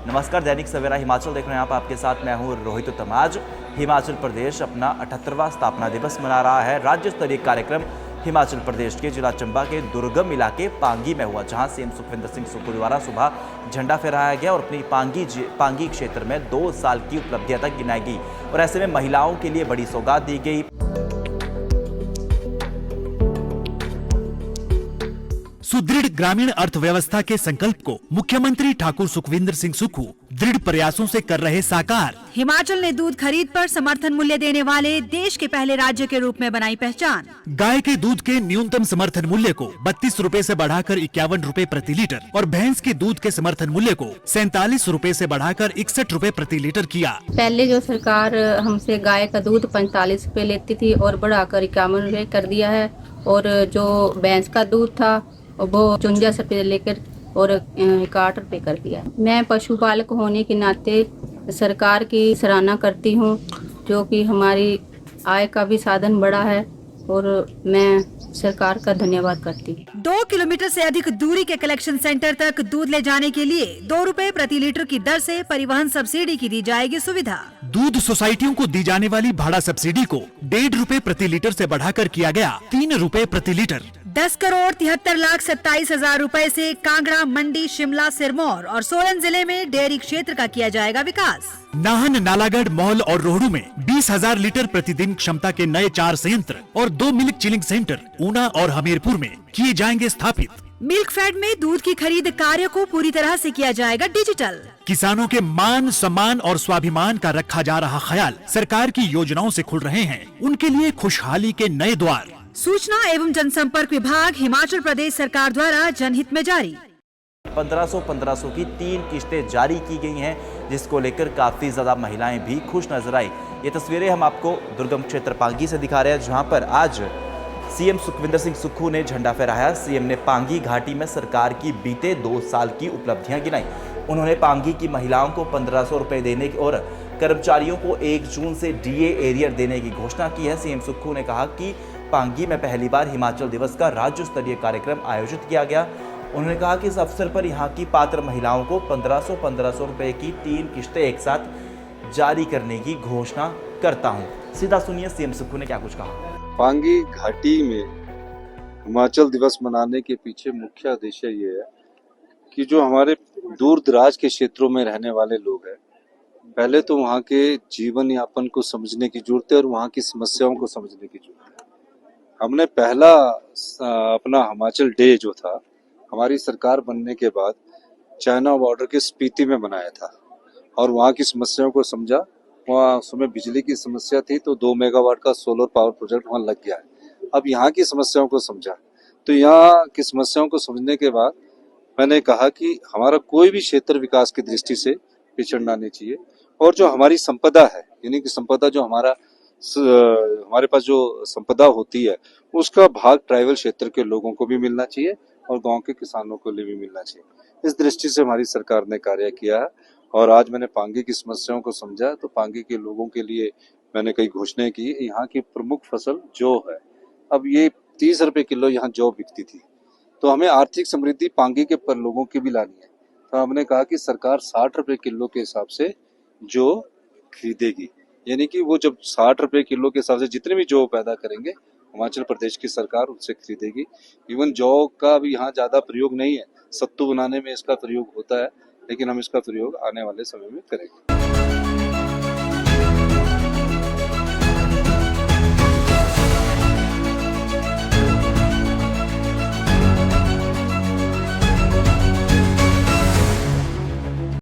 नमस्कार, दैनिक सवेरा हिमाचल देख रहे हैं आप। आपके साथ मैं हूं रोहित तमाज। हिमाचल प्रदेश अपना 78वां स्थापना दिवस मना रहा है। राज्य स्तरीय कार्यक्रम हिमाचल प्रदेश के जिला चंबा के दुर्गम इलाके पांगी में हुआ, जहां सीएम सुखविंदर सिंह सुक्खू द्वारा सुबह झंडा फहराया गया और अपनी पांगी क्षेत्र में 2 साल की उपलब्धियां तक गिनाई गई। और ऐसे में महिलाओं के लिए बड़ी सौगात दी गई। सुदृढ़ ग्रामीण अर्थव्यवस्था के संकल्प को मुख्यमंत्री ठाकुर सुखविंदर सिंह सुक्खू दृढ़ प्रयासों से कर रहे साकार। हिमाचल ने दूध खरीद पर समर्थन मूल्य देने वाले देश के पहले राज्य के रूप में बनाई पहचान। गाय के दूध के न्यूनतम समर्थन मूल्य को 32 रुपए से बढ़ाकर 51 रुपए प्रति लीटर और भैंस के दूध के समर्थन मूल्य को 47 रुपए से बढ़ाकर 61 रुपए प्रति लीटर किया। पहले जो सरकार हमसे गाय का दूध 45 रुपए लेती थी और बढ़ाकर 51 रुपए कर दिया है, और जो भैंस का दूध था वो 54 रुपए लेकर और 61 रुपए कर दिया। मैं पशुपालक होने के नाते सरकार की सराहना करती हूँ, जो कि हमारी आय का भी साधन बढ़ा है, और मैं सरकार का धन्यवाद करती हूँ। 2 किलोमीटर से अधिक दूरी के कलेक्शन सेंटर तक दूध ले जाने के लिए 2 रुपए प्रति लीटर की दर से परिवहन सब्सिडी की दी जाएगी सुविधा। दूध सोसाइटियों को दी जाने वाली भाड़ा सब्सिडी को 1.5 रुपए प्रति लीटर से बढ़ाकर किया गया 3 रुपए प्रति लीटर। 10,73,27,000 रुपए से कांगड़ा, मंडी, शिमला, सिरमौर और सोलन जिले में डेयरी क्षेत्र का किया जाएगा विकास। नाहन, नालागढ़, मौल और रोहडू में 20,000 लीटर प्रतिदिन क्षमता के नए 4 संयंत्र और 2 मिल्क चिलिंग सेंटर ऊना और हमीरपुर में किए जाएंगे स्थापित। मिल्क फेड में दूध की खरीद कार्य को पूरी तरह से किया जाएगा डिजिटल। किसानों के मान, सम्मान और स्वाभिमान का रखा जा रहा ख्याल सरकार की योजनाओं से खुल रहे हैं। उनके लिए खुशहाली के नए द्वार। सूचना एवं जनसंपर्क विभाग हिमाचल प्रदेश सरकार द्वारा जनहित में जारी। 1500 की 3 किस्तें जारी की गई हैं, जिसको लेकर काफी ज्यादा महिलाएं भी खुश नजर आई। ये तस्वीरें हम आपको दुर्गम क्षेत्र पांगी से दिखा रहे हैं, जहां पर आज सीएम सुखविंदर सिंह सुक्खू ने झंडा फहराया। सीएम ने पांगी घाटी में सरकार की बीते 2 साल की उपलब्धियां गिनाई। उन्होंने पांगी की महिलाओं को 1500 रुपए देने और कर्मचारियों को 1 जून से डीए एरियर देने की घोषणा की है। सीएम सुक्खू ने कहा कि पांगी में पहली बार हिमाचल दिवस का राज्य स्तरीय कार्यक्रम आयोजित किया गया। उन्होंने कहा कि इस अवसर पर यहां की पात्र महिलाओं को 1500 रुपए की 3 किस्तें एक साथ जारी करने की घोषणा करता हूं। सीधा सुनिए सीएम सुक्खू ने क्या कुछ कहा। पांगी घाटी में हिमाचल दिवस मनाने के पीछे मुख्य उद्देश्य ये है कि जो हमारे दूर दराज के क्षेत्रों में रहने वाले लोग हैं, पहले तो वहाँ के जीवन यापन को समझने की जरूरत है और वहाँ की समस्याओं को समझने की जरूरत है। हमने पहला अपना हिमाचल डे जो था हमारी सरकार बनने के बाद चाइना बॉर्डर के स्पीति में बनाया था और वहाँ की समस्याओं को समझा। वहाँ उस समय बिजली की समस्या थी, तो 2 मेगावाट का सोलर पावर प्रोजेक्ट वहाँ लग गया है। अब यहाँ की समस्याओं को समझा, तो यहाँ की समस्याओं को समझने के बाद मैंने कहा कि हमारा कोई भी क्षेत्र विकास की दृष्टि से पिछड़ना नहीं चाहिए, और जो हमारी संपदा है, यानी कि संपदा जो हमारे पास जो संपदा होती है उसका भाग ट्राइबल क्षेत्र के लोगों को भी मिलना चाहिए और गांव के किसानों को लिए भी मिलना चाहिए। इस दृष्टि से हमारी सरकार ने कार्य किया है, और आज मैंने पांगी की समस्याओं को समझा, तो पांगी के लोगों के लिए मैंने कई घोषणाएं की। यहाँ की प्रमुख फसल जौ है। अब ये 30 रुपए किलो यहाँ जौ बिकती थी, तो हमें आर्थिक समृद्धि पांगी के पर लोगों की भी लानी है। तो हमने कहा कि सरकार 60 रुपए किलो के हिसाब से जौ खरीदेगी, यानी कि वो जब 60 रुपए किलो के हिसाब से जितने भी जौ पैदा करेंगे हिमाचल प्रदेश की सरकार उनसे खरीदेगी। इवन जौ का भी यहाँ ज्यादा प्रयोग नहीं है, सत्तू बनाने में इसका प्रयोग होता है, लेकिन हम इसका प्रयोग आने वाले समय में करेंगे।